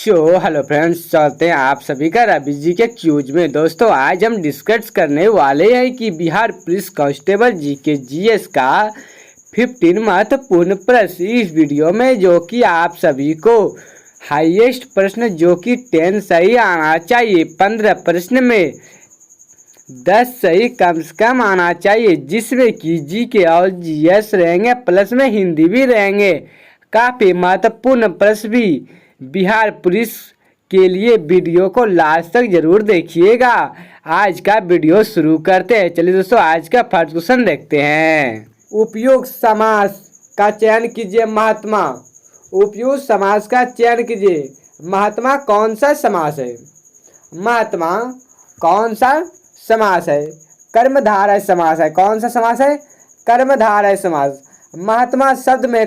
Hello friends, चलते हैं आप सभी का रवि जी के क्यूज में। दोस्तों, आज हम डिस्कस करने वाले हैं कि बिहार पुलिस कांस्टेबल जी के जीएस का 15 महत्वपूर्ण प्रश्न इस वीडियो में, जो कि आप सभी को हाईएस्ट प्रश्न जो कि 10 सही आना चाहिए। 15 प्रश्न में 10 सही कम से कम आना चाहिए, जिसमें कि जी के और जीएस रहेंगे, प्लस में हिंदी भी रहेंगे। काफ़ी महत्वपूर्ण प्रश्न भी बिहार पुलिस के लिए। वीडियो को लास्ट तक जरूर देखिएगा। आज का वीडियो शुरू करते हैं। चलिए दोस्तों, आज का फर्स्ट क्वेश्चन देखते हैं। उपयुक्त समास का चयन कीजिए। महात्मा। उपयुक्त समास का चयन कीजिए। महात्मा कौन सा समास है? महात्मा कौन सा समास है? कर्मधारय समास है। कौन सा समास है? कर्मधारय समास। महात्मा शब्द में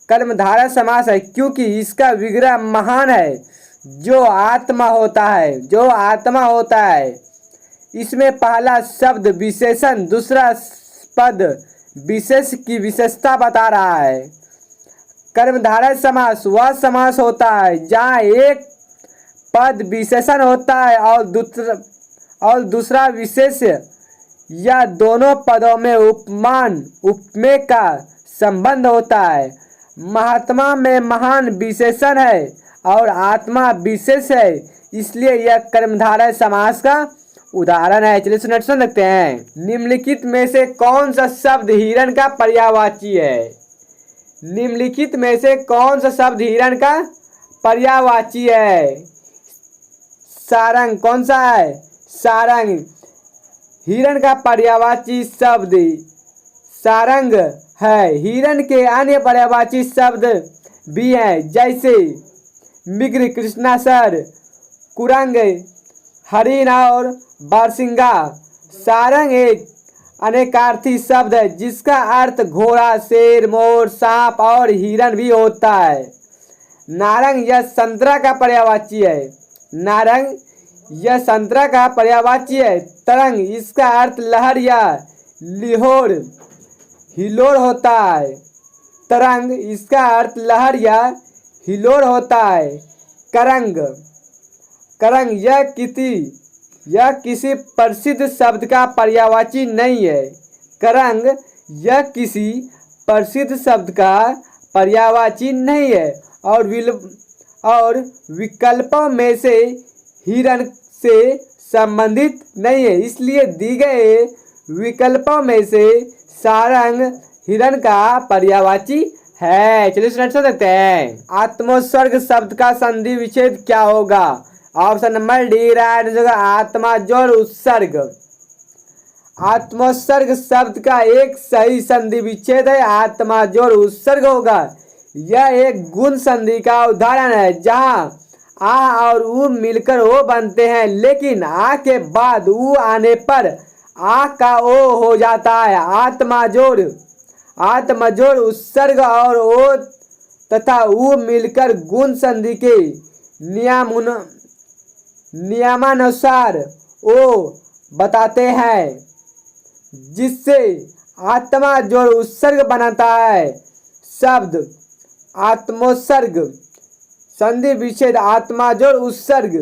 कर्मधारय समास है क्योंकि इसका विग्रह महान है, जो आत्मा होता है। जो आत्मा होता है, इसमें पहला शब्द विशेषण, दूसरा पद विशेष की विशेषता बता रहा है। कर्मधारय समास वह समास होता है जहाँ एक पद विशेषण होता है और दूसरा विशेष, या दोनों पदों में उपमान उपमेय का संबंध होता है। महात्मा में महान विशेषण है और आत्मा विशेष है, इसलिए यह कर्मधारय समास का उदाहरण है। चलिए सुन देखते हैं। निम्नलिखित में से कौन सा शब्द हिरण का पर्यायवाची है? निम्नलिखित में से कौन सा शब्द हिरण का पर्यायवाची है? सारंग। कौन सा है? सारंग। हिरण का पर्यायवाची शब्द सारंग है। हिरण के अन्य पर्यायवाची शब्द भी हैं, जैसे मृग, कृष्णासर, कुरंग, हरिण और बारसिंगा। सारंग एक अनेकार्थी शब्द है जिसका अर्थ घोड़ा, शेर, मोर, सांप और हिरण भी होता है। नारंग यह संतरा का पर्यायवाची है। नारंग यह संतरा का पर्यायवाची है। तरंग इसका अर्थ लहर या लिहोर, हिलोर होता है। तरंग इसका अर्थ लहर या हिलोर होता है। करंग। करंग यह किसी प्रसिद्ध शब्द का पर्यायवाची नहीं है। करंग यह किसी प्रसिद्ध शब्द का पर्यायवाची नहीं है और विकल्पों में से हिरण से संबंधित नहीं है, इसलिए दी गए विकल्पों में से सारंग हिरण का पर्यायवाची है। चलिए स्टूडेंट्स देखते हैं। आत्मोत्सर्ग शब्द का संधि विच्छेद क्या होगा? ऑप्शन नंबर डी राइट होगा आत्मा जोड़ उत्सर्ग। आत्मोत्सर्ग शब्द का एक सही संधि विच्छेद है आत्मा जोड़ उत्सर्ग होगा। यह एक गुण संधि का उदाहरण है जहां आ और उ मिलकर ओ बनते हैं, लेकिन आ के बाद उ आने पर आ का ओ हो जाता है। आत्मजोड़ उत्सर्ग और ओ तथा उ मिलकर गुण संधि के नियमानुसार ओ बताते हैं, जिससे आत्मा जोड़ उत्सर्ग बनाता है। शब्द आत्मोत्सर्ग संधि विच्छेद आत्मा जोड़ उत्सर्ग।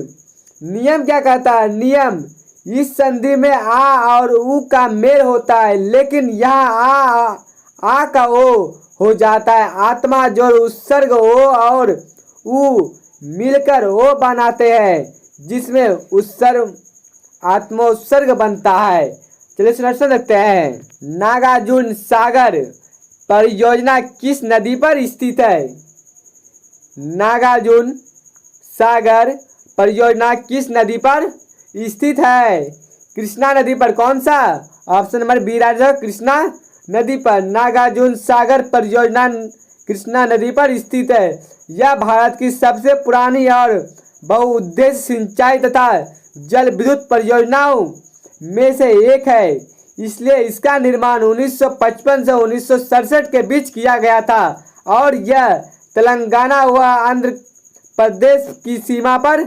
नियम क्या कहता है? नियम इस संधि में आ और उ का मेल होता है, लेकिन यहाँ आ का ओ हो जाता है। आत्मा जोड़ उत्सर्ग ओ और उ मिलकर ओ बनाते हैं, जिसमें उत्सर्ग आत्मोत्सर्ग बनता है। चलिए सुन देखते हैं। नागार्जुन सागर परियोजना किस नदी पर स्थित है? नागार्जुन सागर परियोजना किस नदी पर स्थित है? कृष्णा नदी पर। कौन सा? ऑप्शन नंबर बी राइट है, कृष्णा नदी पर। नागार्जुन सागर परियोजना कृष्णा नदी पर स्थित है। यह भारत की सबसे पुरानी और बहुउद्देश्य सिंचाई तथा जल विद्युत परियोजनाओं में से एक है, इसलिए इसका निर्माण 1955 से 1967 के बीच किया गया था और यह तेलंगाना व आंध्र प्रदेश की सीमा पर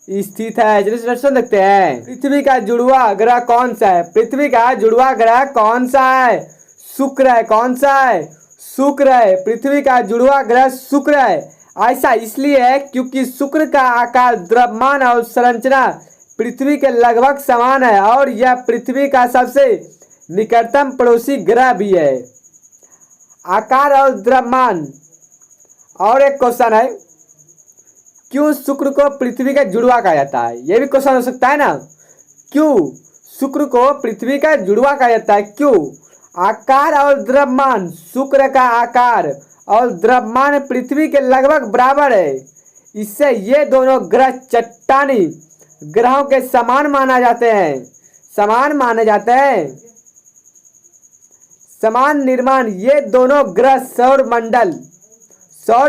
स्थित है। चलिए प्रश्न देखते हैं। पृथ्वी का जुड़वा ग्रह कौन सा है? पृथ्वी का जुड़वा ग्रह कौन सा है? शुक्र है। कौन सा है? शुक्र है। पृथ्वी का जुड़वा ग्रह शुक्र है। ऐसा इसलिए है क्योंकि शुक्र का आकार, द्रव्यमान और संरचना पृथ्वी के लगभग समान है और यह पृथ्वी का सबसे निकटतम पड़ोसी ग्रह भी है। आकार और द्रव्यमान। और एक क्वेश्चन है, क्यों शुक्र को पृथ्वी का जुड़वा कहा जाता है? ये भी क्वेश्चन हो सकता है ना। क्यों शुक्र को पृथ्वी का जुड़वा कहा जाता है? क्यों? आकार और द्रव्यमान। शुक्र का आकार और द्रव्यमान पृथ्वी के लगभग बराबर है। इससे ये दोनों ग्रह चट्टानी ग्रहों के समान माने जाते हैं। समान निर्माण। ये दोनों ग्रह सौर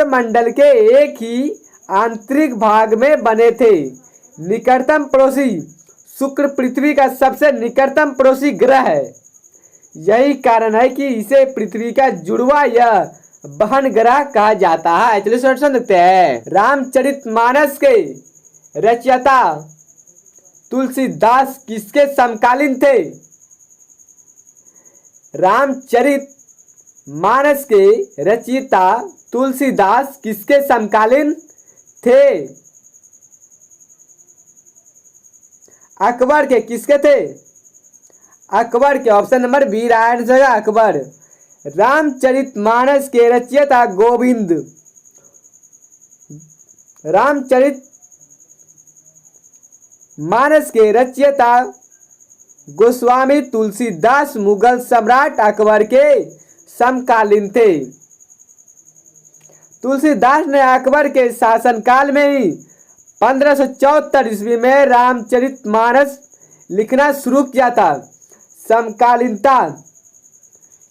मंडल के एक ही आंतरिक भाग में बने थे। निकटतम पड़ोसी। शुक्र पृथ्वी का सबसे निकटतम पड़ोसी ग्रह है। यही कारण है कि इसे पृथ्वी का जुड़वा या बहन ग्रह कहा जाता है। चलिए सॉल्यूशन देखते हैं। रामचरितमानस के रचयिता तुलसीदास किसके समकालीन थे? रामचरितमानस के रचयिता तुलसीदास किसके समकालीन थे? अकबर के। किसके थे? अकबर के। Option number B right answer है अकबर। रामचरितमानस के रचयिता गोविंद। रामचरितमानस के रचयिता गोस्वामी तुलसीदास मुगल सम्राट अकबर के समकालीन थे। तुलसीदास ने अकबर के शासनकाल में ही 1574 ईस्वी में रामचरितमानस लिखना शुरू किया था। समकालीनता।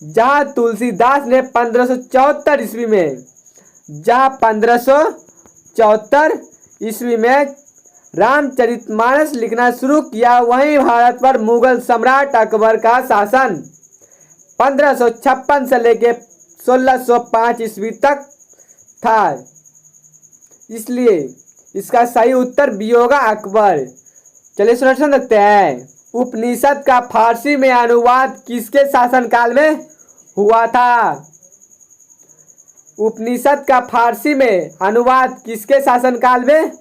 जहां तुलसीदास ने 1574 ईस्वी में रामचरितमानस लिखना शुरू किया, वहीं भारत पर मुगल सम्राट अकबर का शासन 1556 से लेकर 1605 ईस्वी तक था। इसलिए इसका सही उत्तर बी होगा अकबर। चलिए सॉल्यूशन देखते हैं। उपनिषद का फारसी में अनुवाद किसके शासनकाल में हुआ था? उपनिषद का फारसी में अनुवाद किसके शासनकाल में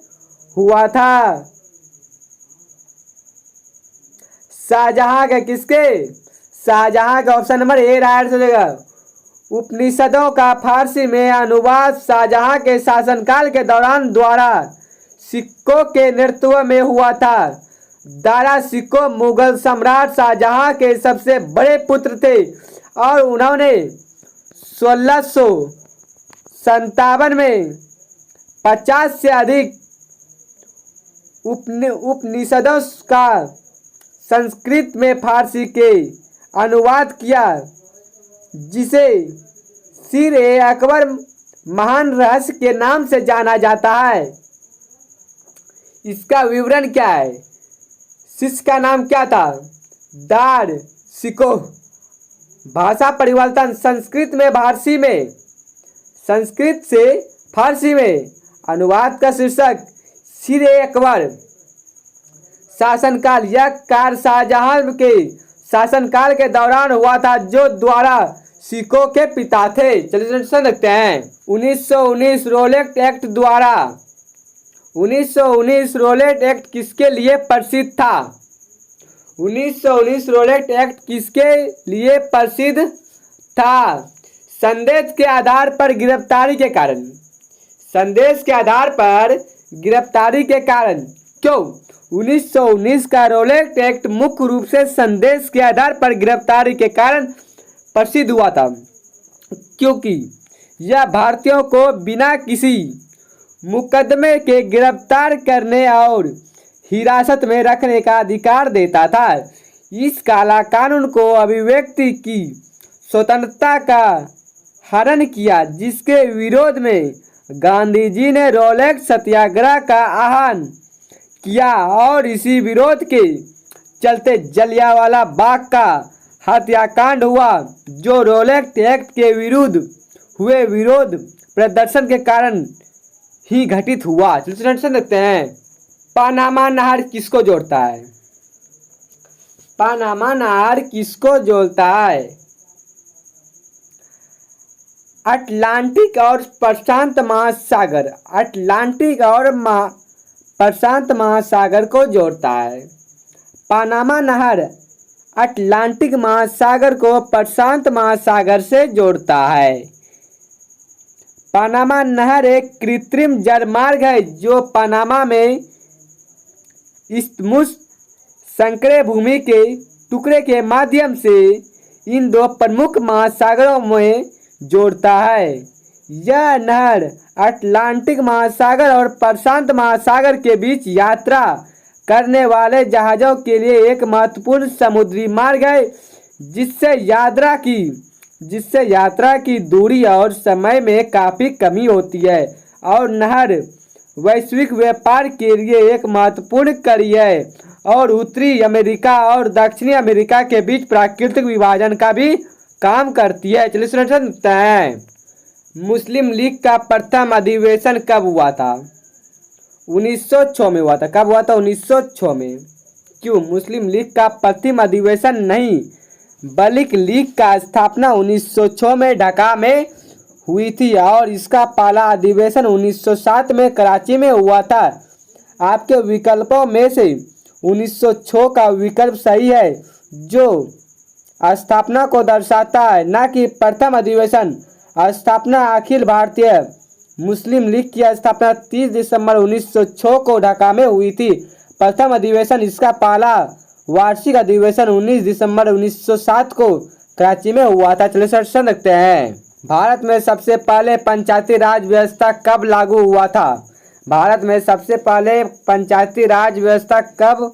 हुआ था? शाहजहां के। किसके? शाहजहां का। ऑप्शन नंबर ए राइट हो जाएगा। उपनिषदों का फारसी में अनुवाद शाहजहां के शासनकाल के दौरान द्वारा सिक्कों के नेतृत्व में हुआ था। दारा सिक्को मुगल सम्राट शाहजहां के सबसे बड़े पुत्र थे और उन्होंने 1657 में 50 से अधिक उपनिषदों का संस्कृत में फारसी के अनुवाद किया, जिसे सिर-ए-अकबर महान रहस्य के नाम से जाना जाता है। इसका विवरण क्या है? शिष्य का नाम क्या था? दार सिको। भाषा परिवर्तन। संस्कृत से फारसी में अनुवाद का शीर्षक सिर-ए-अकबर। शासनकाल। यह कार्य शाहजहां के शासनकाल के दौरान हुआ था, जो द्वारा सिखों के पिता थे। चलिए देखते हैं। 1919 रोलेट एक्ट द्वारा 1919 रोलेट एक्ट किसके लिए प्रसिद्ध था? 1919 रोलेट एक्ट किसके लिए प्रसिद्ध था? संदेश के आधार पर गिरफ्तारी के कारण। संदेश के आधार पर गिरफ्तारी के कारण। क्यों? 1919 का रोलेट एक्ट मुख्य रूप से संदेश के आधार पर गिरफ्तारी के कारण प्रसिद्ध हुआ था, क्योंकि यह भारतीयों को बिना किसी मुकदमे के गिरफ्तार करने और हिरासत में रखने का अधिकार देता था। इस काला कानून को अभिव्यक्ति की स्वतंत्रता का हनन किया, जिसके विरोध में गांधी जी ने रोलेट सत्याग्रह का आह्वान किया और इसी विरोध के चलते जलियांवाला बाग का हत्याकांड हुआ, जो रोलेट एक्ट के विरुद्ध हुए विरोध प्रदर्शन के कारण ही घटित हुआ। चलिए देखते हैं। पानामा नहर किसको जोड़ता है? पानामा नहर किसको जोड़ता है? अटलांटिक और प्रशांत महासागर अटलांटिक और प्रशांत महासागर को जोड़ता है। पनामा नहर अटलांटिक महासागर को प्रशांत महासागर से जोड़ता है। पनामा नहर एक कृत्रिम जलमार्ग है जो पनामा में इस्थमुस संकरे भूमि के टुकड़े के माध्यम से इन दो प्रमुख महासागरों में जोड़ता है। यह नहर अटलांटिक महासागर और प्रशांत महासागर के बीच यात्रा करने वाले जहाज़ों के लिए एक महत्वपूर्ण समुद्री मार्ग है, जिससे यात्रा की दूरी और समय में काफ़ी कमी होती है और नहर वैश्विक व्यापार के लिए एक महत्वपूर्ण कड़ी है और उत्तरी अमेरिका और दक्षिणी अमेरिका के बीच प्राकृतिक विभाजन का भी काम करती है। चलिए सुनते हैं, मुस्लिम लीग का प्रथम अधिवेशन कब हुआ था? 1906 में हुआ था। कब हुआ था? 1906 में। क्यों? मुस्लिम लीग का प्रथम अधिवेशन नहीं बल्कि लीग का स्थापना 1906 में ढाका में हुई थी और इसका पहला अधिवेशन 1907 में कराची में हुआ था। आपके विकल्पों में से 1906 का विकल्प सही है जो स्थापना को दर्शाता है, न कि प्रथम अधिवेशन। स्थापना अखिल भारतीय मुस्लिम लीग की स्थापना 30 दिसंबर 1906 को ढाका में हुई थी। प्रथम अधिवेशन इसका पहला वार्षिक अधिवेशन 19 दिसंबर 1907 को कराची में हुआ था। चलिए सर रखते हैं, भारत में सबसे पहले पंचायती राज व्यवस्था कब लागू हुआ था? भारत में सबसे पहले पंचायती राज व्यवस्था कब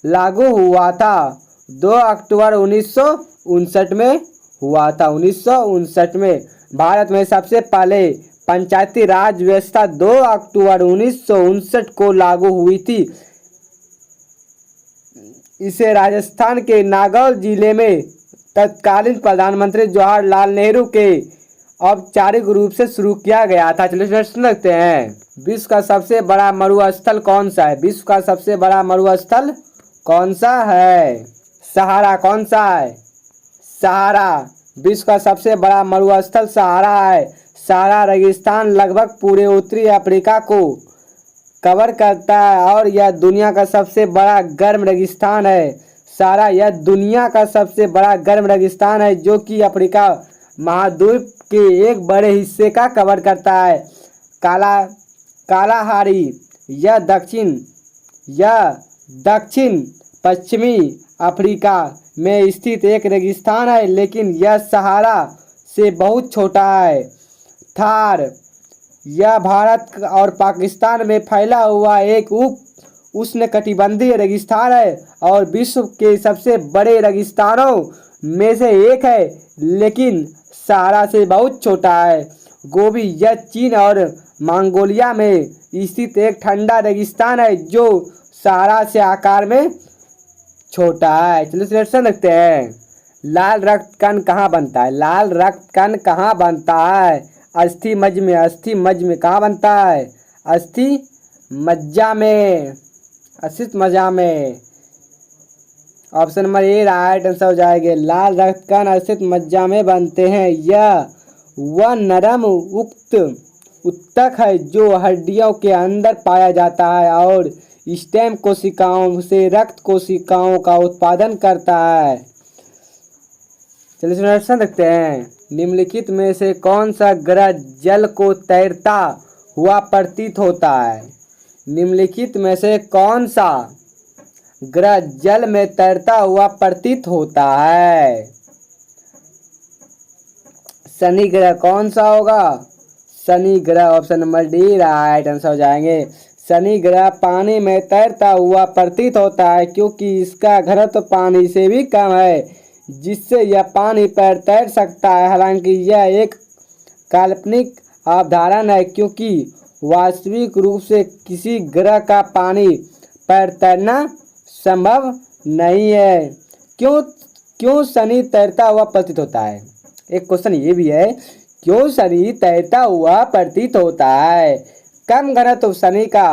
लागू हुआ था? 2 अक्टूबर 1959 में हुआ था। 1959 में भारत में सबसे पहले पंचायती राज व्यवस्था 2 अक्टूबर 1959 को लागू हुई थी। इसे राजस्थान के नागौर जिले में तत्कालीन प्रधानमंत्री जवाहरलाल नेहरू के औपचारिक रूप से शुरू किया गया था। चलिए प्रश्न रखते हैं, विश्व का सबसे बड़ा मरुस्थल कौन सा है? विश्व का सबसे बड़ा मरुस्थल कौन सा है? सहारा। कौन सा है? सहारा। विश्व का सबसे बड़ा मरुस्थल सहारा है। सहारा रेगिस्तान लगभग पूरे उत्तरी अफ्रीका को कवर करता है और यह दुनिया का सबसे बड़ा गर्म रेगिस्तान है। सहारा यह दुनिया का सबसे बड़ा गर्म रेगिस्तान है जो कि अफ्रीका महाद्वीप के एक बड़े हिस्से का कवर करता है। कालाहारी यह दक्षिण पश्चिमी अफ्रीका में स्थित एक रेगिस्तान है, लेकिन यह सहारा से बहुत छोटा है। थार यह भारत और पाकिस्तान में फैला हुआ एक उप उष्णकटिबंधीय रेगिस्तान है और विश्व के सबसे बड़े रेगिस्तानों में से एक है, लेकिन सहारा से बहुत छोटा है। गोबी यह चीन और मंगोलिया में स्थित एक ठंडा रेगिस्तान है जो सहारा से आकार में छोटा है। चलिए सिलेक्शन रखते हैं, लाल रक्त कण कहाँ बनता है? लाल रक्त कण कहाँ बनता है? अस्थि मज्जा में। अस्थि मज्जा में कहाँ बनता है? अस्थि मज्जा में। असित मज्जा में। Option number A right answer हो जाएगा। लाल रक्त कण असित मज्जा में बनते हैं। यह वह नरम उत्तक है जो हड्डियों के अंदर पाया जाता है और स्टेम कोशिकाओं से रक्त कोशिकाओं का उत्पादन करता है। चलिए प्रश्न देखते हैं, निम्नलिखित में से कौन सा ग्रह जल को तैरता हुआ प्रतीत होता है? निम्नलिखित में से कौन सा ग्रह जल में तैरता हुआ प्रतीत होता है? शनि ग्रह। कौन सा होगा? शनि ग्रह। Option number D right answer हो जाएंगे। शनि ग्रह पानी में तैरता हुआ प्रतीत होता है क्योंकि इसका घनत्व पानी से भी कम है, जिससे यह पानी पर तैर सकता है। हालांकि यह एक काल्पनिक अवधारणा है क्योंकि वास्तविक रूप से किसी ग्रह का पानी पर तैरना संभव नहीं है। क्यों शनि तैरता हुआ प्रतीत होता है? एक क्वेश्चन ये भी है, क्यों शनि तैरता हुआ प्रतीत होता है? कम घनत्व शनि का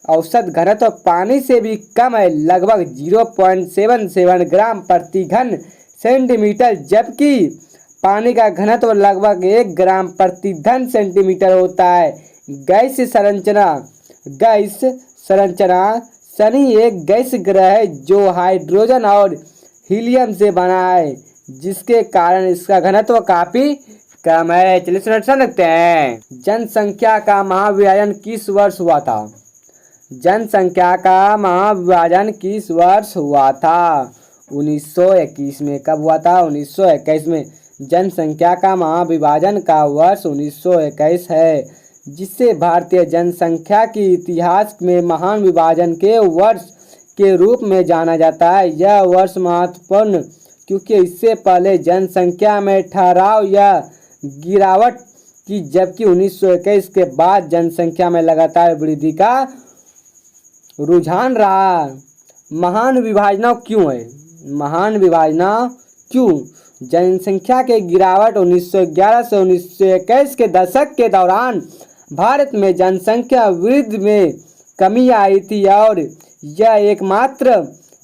औसत घनत्व पानी से भी कम है, लगभग 0.77 ग्राम प्रति घन सेंटीमीटर, जबकि पानी का घनत्व लगभग 1 ग्राम प्रति घन सेंटीमीटर होता है। गैस संरचना शनि एक गैस ग्रह है जो हाइड्रोजन और हीलियम से बना है, जिसके कारण इसका घनत्व काफी कम है। चलिए समझते हैं। जनसंख्या का महाविभाजन किस वर्ष हुआ था? जनसंख्या का महाविभाजन किस वर्ष हुआ था? 1921 में। कब हुआ था? 1921 में। जनसंख्या का महाविभाजन का वर्ष 1921 है, जिसे भारतीय जनसंख्या के इतिहास में महान विभाजन के वर्ष के रूप में जाना जाता है। यह वर्ष महत्वपूर्ण क्योंकि इससे पहले जनसंख्या में ठहराव या गिरावट की, जबकि 1921 के बाद जनसंख्या में लगातार वृद्धि का रुझान रहा। महान विभाजना क्यों है? महान विभाजना क्यों? जनसंख्या के गिरावट 1911 से 1921 के दशक के दौरान भारत में जनसंख्या वृद्धि में कमी आई थी और यह एकमात्र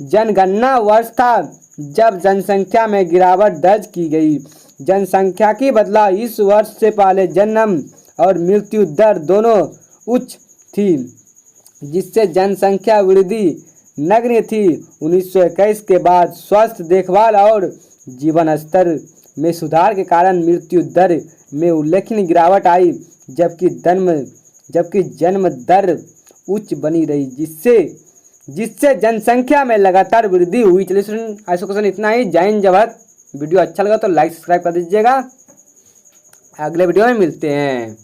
जनगणना वर्ष था जब जनसंख्या में गिरावट दर्ज की गई। जनसंख्या की बदलाव इस वर्ष से पहले जन्म और मृत्यु दर दोनों उच्च थी, जिससे जनसंख्या वृद्धि नगण्य थी। 1921 के बाद स्वास्थ्य देखभाल और जीवन स्तर में सुधार के कारण मृत्यु दर में उल्लेखनीय गिरावट आई, जबकि जन्म दर उच्च बनी रही, जिससे जनसंख्या में लगातार वृद्धि हुई। चलिए ऐसा क्वेश्चन इतना ही। जय हिंद जय भारत। वीडियो अच्छा लगा तो लाइक सब्सक्राइब कर दीजिएगा। अगले वीडियो में मिलते हैं।